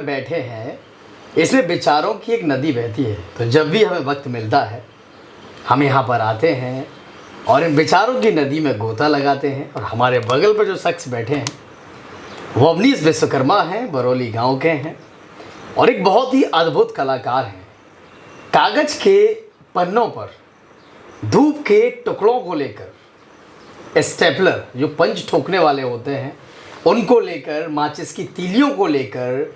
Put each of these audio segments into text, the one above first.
बैठे हैं, इसमें विचारों की एक नदी बहती है। तो जब भी हमें वक्त मिलता है हम यहाँ पर आते हैं और इन विचारों की नदी में गोता लगाते हैं। और हमारे बगल पर जो शख्स बैठे हैं वो अवनीश विश्वकर्मा हैं, बरौली गांव के हैं और एक बहुत ही अद्भुत कलाकार हैं। कागज़ के पन्नों पर धूप के टुकड़ों को लेकर, स्टेपलर जो पंच ठोकने वाले होते हैं उनको लेकर, माचिस की तीलियों को लेकर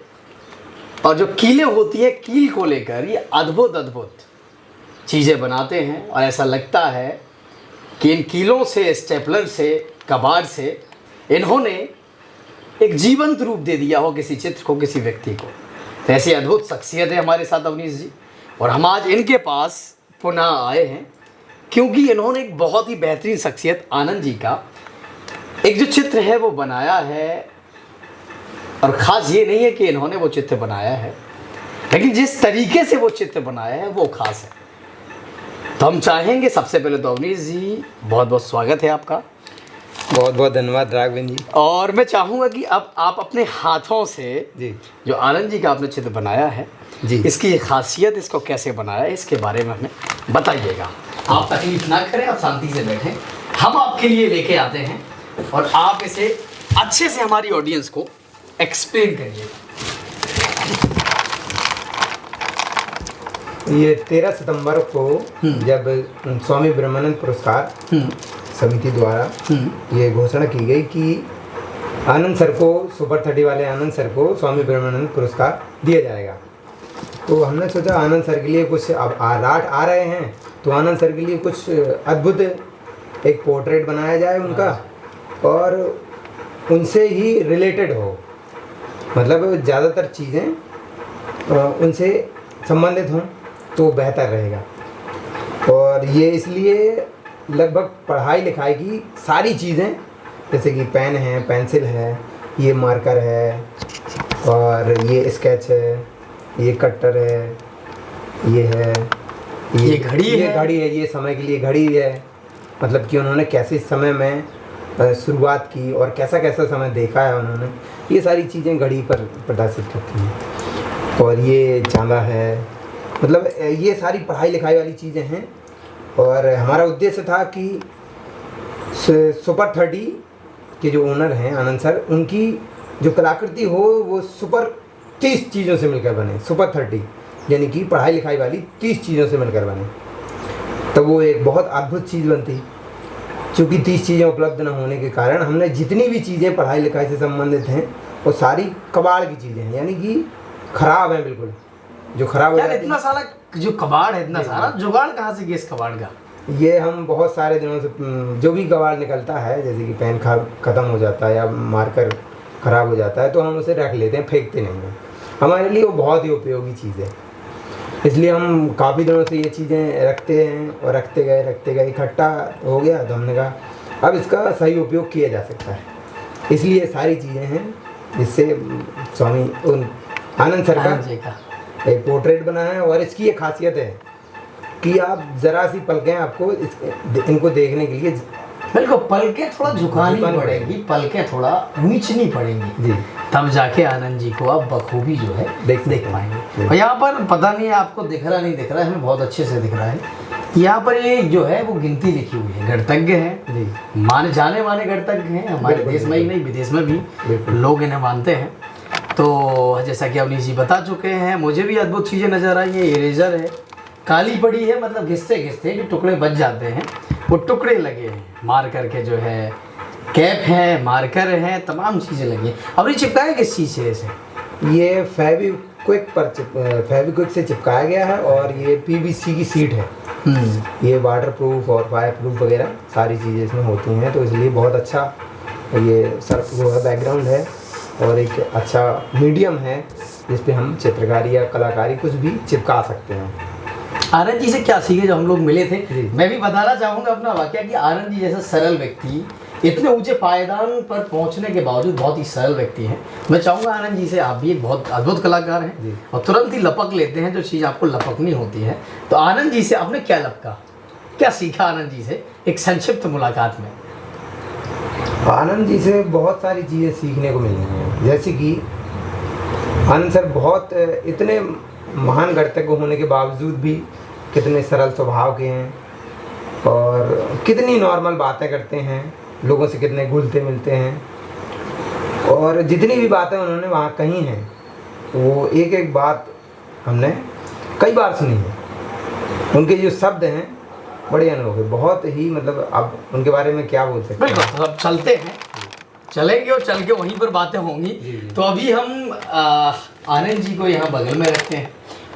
और जो कीलें होती है कील को लेकर, ये अद्भुत अद्भुत चीज़ें बनाते हैं। और ऐसा लगता है कि इन कीलों से, स्टेपलर से, कबाड़ से इन्होंने एक जीवंत रूप दे दिया हो किसी चित्र को, किसी व्यक्ति को। तो ऐसी अद्भुत शख्सियत है हमारे साथ अवनीश जी, और हम आज इनके पास पुनः आए हैं क्योंकि इन्होंने एक बहुत ही बेहतरीन शख्सियत आनंद जी का एक जो चित्र है वो बनाया है। और ख़ास ये नहीं है कि इन्होंने वो चित्र बनाया है, लेकिन जिस तरीके से वो चित्र बनाया है वो ख़ास है। तो हम चाहेंगे सबसे पहले तो अवनीश जी, बहुत बहुत स्वागत है आपका। बहुत बहुत धन्यवाद राघवेंद्र जी। और मैं चाहूँगा कि अब आप अपने हाथों से जी जो आनंद जी का आपने चित्र बनाया है जी, इसकी खासियत, इसको कैसे बनाया है, इसके बारे में हमें बताइएगा। आप तकलीफ ना करें, आप शांति से बैठें, हम आपके लिए लेके आते हैं और आप इसे अच्छे से हमारी ऑडियंस को एक्सप्लेन करिए। ये 13 सितंबर को जब स्वामी ब्रह्मानंद पुरस्कार समिति द्वारा ये घोषणा की गई कि आनंद सर को, सुपर 30 वाले आनंद सर को स्वामी ब्रह्मानंद पुरस्कार दिया जाएगा, तो हमने सोचा आनंद सर के लिए कुछ, अब राट आ रहे हैं तो आनंद सर के लिए कुछ अद्भुत एक पोर्ट्रेट बनाया जाए उनका और उनसे ही रिलेटेड हो, मतलब ज़्यादातर चीज़ें उनसे संबंधित हों तो बेहतर रहेगा। और ये इसलिए लगभग पढ़ाई लिखाई की सारी चीज़ें, जैसे कि पेन है, पेंसिल है, ये मार्कर है और ये स्केच है, ये कटर है, ये है, ये घड़ी है, ये समय के लिए घड़ी है, मतलब कि उन्होंने कैसे समय में शुरुआत की और कैसा कैसा समय देखा है उन्होंने, ये सारी चीज़ें घड़ी पर प्रदर्शित होती हैं। और ये चांदा है, मतलब ये सारी पढ़ाई लिखाई वाली चीज़ें हैं। और हमारा उद्देश्य था कि सुपर 30 के जो ओनर हैं आनंद सर, उनकी जो कलाकृति हो वो सुपर 30 चीज़ों से मिलकर बने। सुपर 30 यानी कि पढ़ाई लिखाई वाली 30 चीज़ों से मिलकर बने, तो वो एक बहुत अद्भुत चीज़ बनती। चूँकि 30 चीज़ें उपलब्ध न होने के कारण हमने जितनी भी चीज़ें पढ़ाई लिखाई से संबंधित हैं वो सारी कबाड़ की चीज़ें हैं, यानी कि ख़राब हैं बिल्कुल, जो ख़राब हो जाती है। इतना सारा जो कबाड़ है, इतना सारा जुगाड़ कहाँ से किया इस कबाड़ का? ये हम बहुत सारे दिनों से जो भी कबाड़ निकलता है, जैसे कि पेन ख़त्म हो जाता है या मार्कर ख़राब हो जाता है तो हम उसे रख लेते हैं, फेंकते नहीं हैं। हमारे लिए वो बहुत ही उपयोगी चीज़ है, इसलिए हम काफ़ी दिनों से ये चीज़ें रखते हैं और रखते गए, इकट्ठा हो गया तो हमने कहा अब इसका सही उपयोग किया जा सकता है। इसलिए सारी चीज़ें हैं जिससे स्वामी आनंद सर का एक पोर्ट्रेट बना है। और इसकी ये खासियत है कि आप ज़रा सी पलकें आपको इनको देखने के लिए, बिल्कुल पलकें थोड़ा झुकानी पड़ेगी, पलकें थोड़ा नीचनी पड़ेंगी जी, तब जाके आनंद जी को आप बखूबी जो है देख पाएंगे। और यहाँ पर पता नहीं आपको दिख रहा नहीं दिख रहा है, हमें बहुत अच्छे से दिख रहा है। यहाँ पर ये जो है वो गिनती लिखी हुई है, गणतज्ञ हैं जी, माने जाने माने गणतज्ञ हैं, हमारे देश में ही नहीं विदेश में भी लोग इन्हें मानते हैं। तो जैसा कि अवनीश जी बता चुके हैं, मुझे भी अद्भुत चीज़ें नज़र आई हैं। इरेजर है, काली पड़ी है, मतलब घिसते घिसते जो टुकड़े बच जाते हैं वो टुकड़े लगे हैं। मार्कर के जो है कैप है, मार्कर है, तमाम चीज़ें लगी हैं। अब ये चिपकाया किस चीज़ से इसे? ये फेविक्विक से चिपकाया गया है और ये PVC की सीट है। ये वाटर प्रूफ और फायर प्रूफ वगैरह सारी चीज़ें इसमें होती हैं, तो इसलिए बहुत अच्छा ये सर वो है, बैकग्राउंड है और एक अच्छा मीडियम है जिस पे हम चित्रकारी या कलाकारी कुछ भी चिपका सकते हैं। आनंद जी से क्या सीखे जब हम लोग मिले थे? मैं भी बताना चाहूँगा अपना वाकया कि आनंद जी जैसा सरल व्यक्ति, इतने ऊंचे पायदान पर पहुंचने के बावजूद बहुत ही सरल व्यक्ति हैं। मैं चाहूँगा आनंद जी से, आप भी एक बहुत अद्भुत कलाकार हैं और तुरंत ही लपक लेते हैं जो चीज़ आपको लपकनी होती है। तो आनंद जी से आपने क्या लपका, क्या सीखा आनंद जी से एक संक्षिप्त मुलाकात में? आनंद जी से बहुत सारी चीज़ें सीखने को मिली हैं, जैसे कि आनंद सर बहुत इतने महान गणितज्ञ होने के बावजूद भी कितने सरल स्वभाव के हैं और कितनी नॉर्मल बातें करते हैं, लोगों से कितने घुलते मिलते हैं और जितनी भी बातें उन्होंने वहाँ कही हैं वो एक एक बात हमने कई बार सुनी है। उनके जो शब्द हैं बड़े अनोखे, बहुत ही मतलब अब उनके बारे में क्या बोल सकते हैं। बिल्कुल, तो अब चलते हैं, चलेंगे और चल के वहीं पर बातें होंगी। तो अभी हम आनंद जी को यहाँ बगल में रखते हैं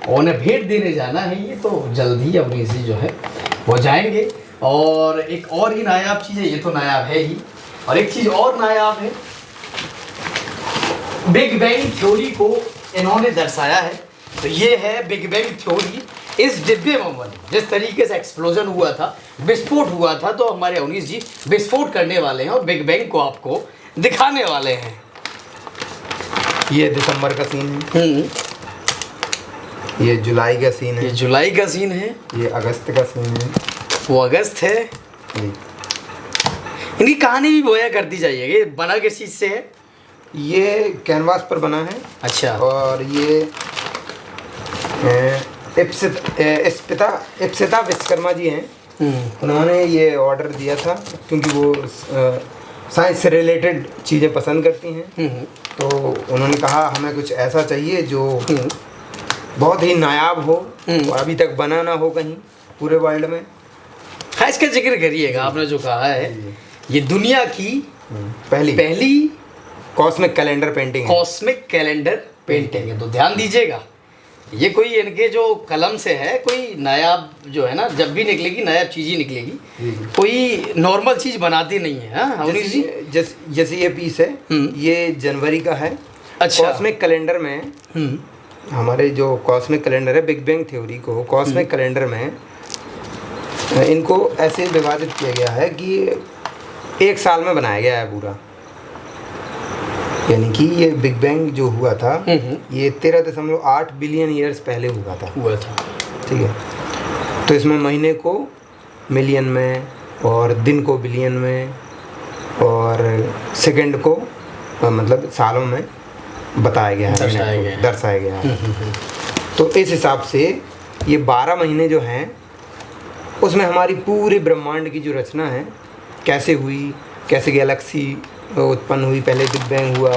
और उन्हें भेंट देने जाना है, ये तो जल्दी अवनीश जी जो है वो जाएंगे। और एक और ही नायाब चीज़ है, ये तो नायाब है ही, और एक चीज़ और नायाब है, बिग बैंग थ्योरी को इन्होंने दर्शाया है। तो ये है बिग बैंग थ्योरी। इस डिब्बे में जिस तरीके से एक्सप्लोजन हुआ था, विस्फोट हुआ था, तो हमारे अवनीश जी विस्फोट करने वाले हैं और बिग बैंग को आपको दिखाने वाले हैं। ये दिसंबर का सीन है, ये जुलाई का सीन है, ये जुलाई का सीन है, ये अगस्त का सीन है, वो अगस्त है। जी। इनकी कहानी भी बोया करती जाइए। ये बना किस चीज़ से है? ये कैनवास पर बना है। अच्छा। और ये इप्सिता विश्वकर्मा जी हैं, उन्होंने ये ऑर्डर दिया था क्योंकि वो साइंस से रिलेटेड चीज़ें पसंद करती हैं। तो उन्होंने कहा हमें कुछ ऐसा चाहिए जो बहुत ही नायाब हो और अभी तक बना ना हो कहीं पूरे वर्ल्ड में। हाँ, इसका जिक्र करिएगा। आपने जो कहा है, ये दुनिया की पहली कॉस्मिक कैलेंडर पेंटिंग है। कॉस्मिक कैलेंडर पेंटिंग है। तो ध्यान दीजिएगा, ये कोई इनके जो कलम से है, कोई नायाब जो है ना, जब भी निकलेगी नायाब चीज़ ही निकलेगी, कोई नॉर्मल चीज़ बनाती नहीं है। हाँ अवनीश जी, जैसे ये पीस है, ये जनवरी का है। अच्छा। कॉस्मिक कैलेंडर में हमारे जो कॉस्मिक कैलेंडर है, बिग बैंग थ्योरी को कॉस्मिक कैलेंडर में इनको ऐसे विभाजित किया गया है कि एक साल में बनाया गया है पूरा। यानी कि ये बिग बैंग जो हुआ था ये 13.8 बिलियन ईयर्स पहले हुआ था। ठीक है। तो इसमें महीने को मिलियन में और दिन को बिलियन में और सेकंड को मतलब सालों में बताया गया है, दर्शाया गया है। तो इस हिसाब से ये 12 महीने जो हैं उसमें हमारी पूरी ब्रह्मांड की जो रचना है कैसे हुई, कैसे गैलेक्सी उत्पन्न हुई, पहले बिग बैंग हुआ,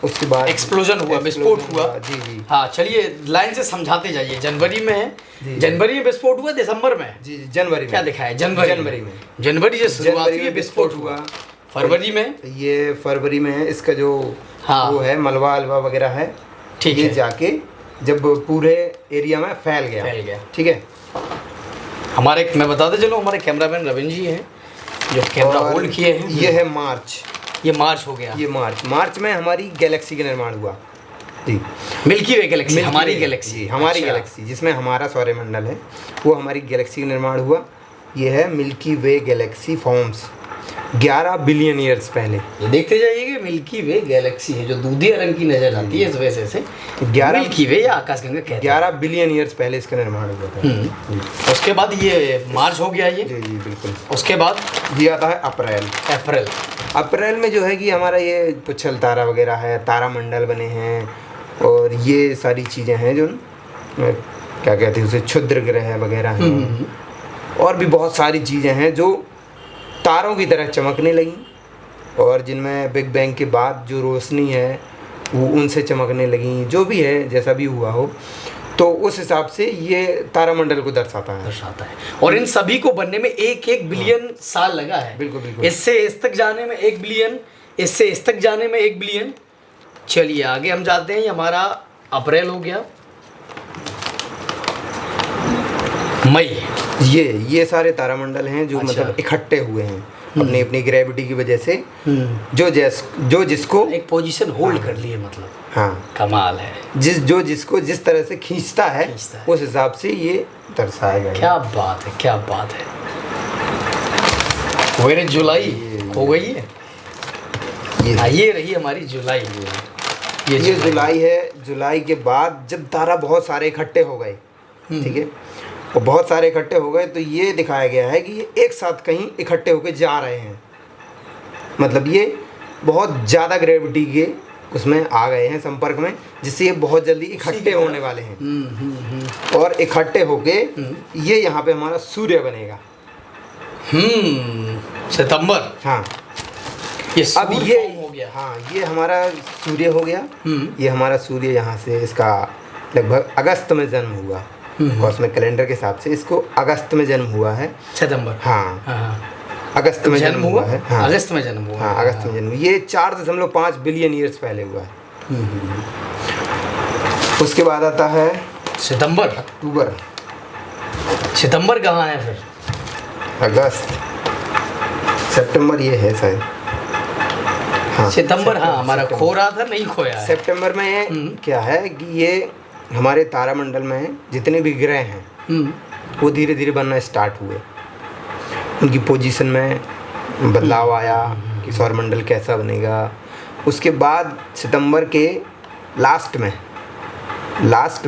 उसके बाद एक्सप्लोजन हुआ, विस्फोट हुआ। जी जी। हाँ, चलिए लाइन से समझाते जाइए। जनवरी में है, जनवरी में विस्फोट हुआ, दिसंबर में जी जनवरी में क्या दिखाया? जनवरी में जनवरी से शुरुआत हुई, विस्फोट हुआ। फरवरी में, ये फरवरी में है, इसका जो वो है मलबा अलवा वगैरह है, ठीक है, है, जाके जब पूरे एरिया में फैल गया। ठीक है। हमारे, मैं बताते चलो, हमारे कैमरामैन रविंद्र जी हैं जो कैमरा होल्ड किए हैं। ये है मार्च, ये मार्च हो गया। ये मार्च में हमारी गैलेक्सी का निर्माण हुआ। जी, मिल्की वे गैलेक्सी, हमारी गैलेक्सी, हमारी गैलेक्सी जिसमें हमारा सौरमंडल है, वो हमारी गैलेक्सी का निर्माण हुआ। ये है मिल्की वे गैलेक्सी फॉर्म्स 11 बिलियन ईयर्स पहले। ये देखते जाइएगा, मिल्की वे गैलेक्सी है जो दूधिया रंग की नजर आती है, इस वजह से 11 मिल्की वे या आकाशगंगा कहते हैं। 11 बिलियन ईयर्स पहले इसका निर्माण हुआ था। उसके बाद ये मार्च हो गया ये। जी जी बिल्कुल। उसके बाद ये आता है अप्रैल में जो है कि हमारा ये पुच्छल तारा वगैरह है, तारामंडल बने हैं और ये सारी चीज़ें हैं जो क्या कहते हैं उसे, क्षुद्र ग्रह वगैरह हैं और भी बहुत सारी चीज़ें हैं जो तारों की तरह चमकने लगी और जिनमें बिग बैंग के बाद जो रोशनी है वो उनसे चमकने लगी। जो भी है, जैसा भी हुआ हो, तो उस हिसाब से ये तारामंडल को दर्शाता है। और इन सभी को बनने में 1 बिलियन साल लगा है। बिल्कुल बिल्कुल। इससे इस तक जाने में 1 बिलियन, इससे इस तक जाने में 1 बिलियन। चलिए आगे हम जाते हैं। ये हमारा अप्रैल हो गया, मई। ये सारे तारामंडल हैं जो मतलब इकट्ठे हुए हैं अपनी अपनी ग्रेविटी की वजह से, जो जिसको एक पोजीशन होल्ड कर लिए, मतलब हाँ कमाल है। जिसको जिस तरह से खींचता है उस हिसाब से ये दर्शाया गया। क्या बात है, क्या बात है। मेरे जुलाई हो गई है, ये रही हमारी जुलाई। ये जुलाई है। जुलाई के बाद जब तारा बहुत सारे इकट्ठे हो गए, ठीक है, और बहुत सारे इकट्ठे हो गए तो ये दिखाया गया है कि ये एक साथ कहीं इकट्ठे होकर जा रहे हैं। मतलब ये बहुत ज़्यादा ग्रेविटी के उसमें आ गए हैं संपर्क में, जिससे ये बहुत जल्दी इकट्ठे होने वाले हैं। और इकट्ठे होके ये यहाँ पे हमारा सूर्य बनेगा। सितंबर। हाँ, ये अब ये फॉर्म हो गया। हाँ, ये हमारा सूर्य हो गया। ये हमारा सूर्य यहाँ से इसका लगभग अगस्त में जन्म हुआ। कॉस्मिक कैलेंडर के हिसाब से इसको अगस्त में जन्म हुआ है। सितंबर। हाँ, अगस्त में जन्म हुआ है। हाँ, अगस्त में जन्म हुआ। हाँ, अगस्त में जन्म। ये 4.5 बिलियन ईयर्स पहले हुआ है। उसके बाद आता है सितंबर। अक्टूबर। सितंबर कहाँ है फिर? अगस्त, सितंबर ये है शायद। हाँ, सितंबर। हाँ, हमारा खो रहा था, नहीं खोया है। सितंबर में ये क्या है कि ये हमारे तारामंडल में जितने भी ग्रह हैं वो धीरे धीरे बनना स्टार्ट हुए। उनकी पोजीशन में बदलाव आया कि सौरमंडल कैसा बनेगा। उसके बाद सितंबर के लास्ट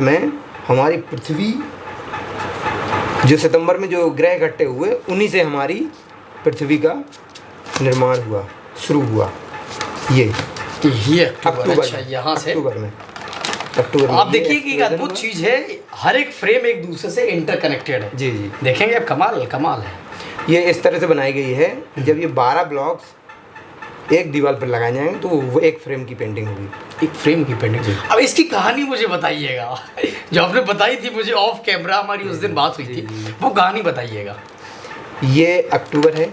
में हमारी पृथ्वी, जो सितंबर में जो ग्रह इकट्ठे हुए उन्हीं से हमारी पृथ्वी का निर्माण हुआ, शुरू हुआ। ये अक्टूबर। अच्छा, यहाँ से अक्टूबर में आप देखिए कि एक अद्भुत चीज़ है, हर एक फ्रेम एक दूसरे से इंटरकनेक्टेड है। जी जी, देखेंगे आप, कमाल है। ये इस तरह से बनाई गई है, जब ये 12 ब्लॉक्स एक दीवार पर लगाए जाएंगे तो वो एक फ्रेम की पेंटिंग होगी। एक फ्रेम की पेंटिंग। अब इसकी कहानी मुझे बताइएगा, जो आपने बताई थी मुझे ऑफ कैमरा, हमारी उस दिन बात हुई थी, वो कहानी बताइएगा। ये अक्टूबर है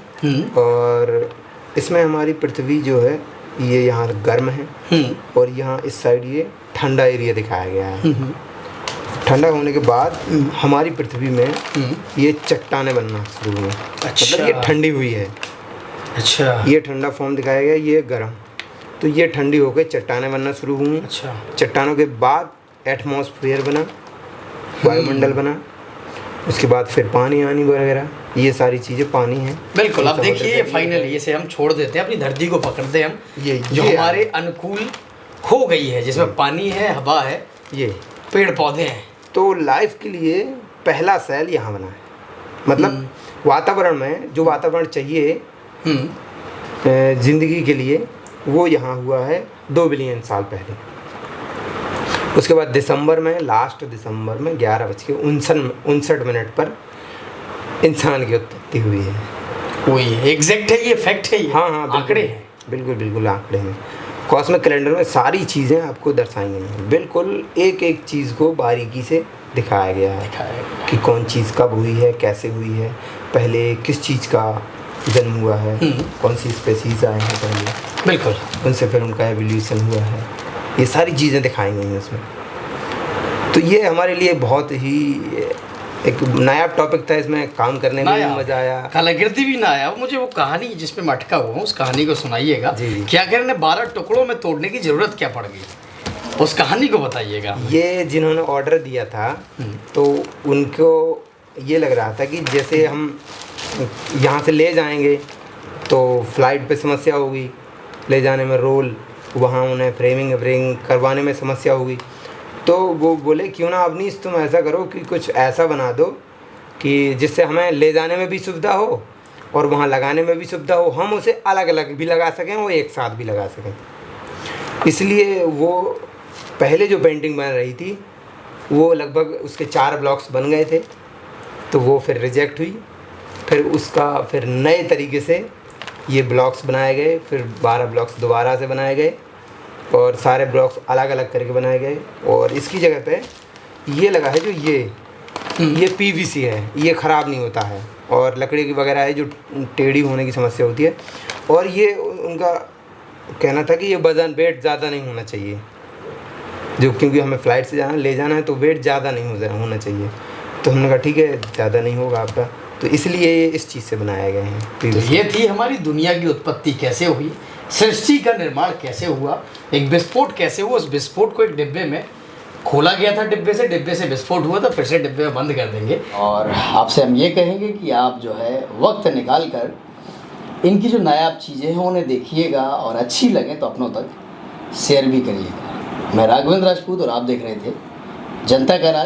और इसमें हमारी पृथ्वी जो है ये यहाँ गर्म है और यहाँ इस साइड ये ठंडा एरिया दिखाया गया है। ठंडा होने के बाद हमारी पृथ्वी में ये चट्टानें बनना शुरू हुई। अच्छा। मतलब ये ठंडी हुई है। अच्छा। ये ठंडा फॉर्म दिखाया गया, ये गर्म, तो ये ठंडी होकर चट्टानें बनना शुरू हुई। अच्छा। चट्टानों के बाद एटमॉस्फेयर बना, वायुमंडल बना, उसके बाद फिर पानी आनी वगैरह, ये सारी चीज़ें पानी है। बिल्कुल। अब देखिए फाइनली इसे हम छोड़ देते हैं, अपनी धरती को पकड़ते हैं हम, जो हमारे अनुकूल हो गई है, जिसमें पानी है, हवा है, ये पेड़ पौधे हैं। तो लाइफ के लिए पहला सेल यहाँ बना है। मतलब वातावरण में जो वातावरण चाहिए जिंदगी के लिए, वो यहाँ हुआ है 2 बिलियन साल पहले। उसके बाद दिसंबर में, लास्ट दिसंबर में 11:59 पर इंसान की उत्पत्ति हुई है। वही एग्जैक्ट है, ये फैक्ट है, ये हाँ हाँ, आंकड़े हैं। बिल्कुल आंकड़े हैं। कॉस्मिक कैलेंडर में सारी चीज़ें आपको दर्शाई गई हैं, बिल्कुल एक एक चीज़ को बारीकी से दिखाया गया है कि कौन चीज़ कब हुई है, कैसे हुई है, पहले किस चीज़ का जन्म हुआ है, कौन सी स्पेसीज आए हैं पहले, बिल्कुल, उनसे फिर उनका एवोल्यूशन हुआ है। ये सारी चीज़ें दिखाई गई हैं उसमें। तो ये हमारे लिए बहुत ही एक नया टॉपिक था, इसमें काम करने में भी मज़ा आया, कलाकृति भी ना आया। मुझे वो कहानी जिसमें मैं अटका हुआ हूँ, उस कहानी को सुनाइएगा। क्या कहने 12 टुकड़ों में तोड़ने की ज़रूरत क्या पड़ गई, उस कहानी को बताइएगा। ये जिन्होंने ऑर्डर दिया था तो उनको ये लग रहा था कि जैसे हम यहाँ से ले जाएंगे तो फ्लाइट पे समस्या होगी, ले जाने में रोल, वहाँ उन्हें फ्रेमिंग करवाने में समस्या होगी। तो वो बोले क्यों ना अवनीश तुम ऐसा करो कि कुछ ऐसा बना दो कि जिससे हमें ले जाने में भी सुविधा हो और वहाँ लगाने में भी सुविधा हो, हम उसे अलग अलग भी लगा सकें, वो एक साथ भी लगा सकें। इसलिए वो पहले जो पेंटिंग बन रही थी वो लगभग उसके 4 ब्लॉक्स बन गए थे, तो वो फिर रिजेक्ट हुई। फिर उसका फिर नए तरीके से ये ब्लॉक्स बनाए गए, फिर 12 ब्लॉक्स दोबारा से बनाए गए और सारे ब्लॉक्स अलग अलग करके बनाए गए। और इसकी जगह पे ये लगा है जो ये पीवीसी है, ये ख़राब नहीं होता है, और लकड़ी की वगैरह है जो टेढ़ी होने की समस्या होती है। और ये उनका कहना था कि ये वज़न वेट ज़्यादा नहीं होना चाहिए, जो क्योंकि हमें फ़्लाइट से ले जाना है तो वेट ज़्यादा नहीं होना चाहिए। तो हमने कहा ठीक है, ज़्यादा नहीं होगा आपका, तो इसलिए ये इस चीज़ से बनाए गए हैं। तो ये थी हमारी दुनिया की उत्पत्ति कैसे हुई, सृष्टि का निर्माण कैसे हुआ, एक विस्फोट कैसे हुआ। उस विस्फोट को एक डिब्बे में खोला गया था, डिब्बे से विस्फोट हुआ था, फिर से डिब्बे में बंद कर देंगे। और आपसे हम ये कहेंगे कि आप जो है वक्त निकाल कर इनकी जो नायाब चीज़ें हैं उन्हें देखिएगा और अच्छी लगे तो अपनों तक शेयर भी करिएगा। मैं राघवेंद्र राजपूत और आप देख रहे थे जनता का राज।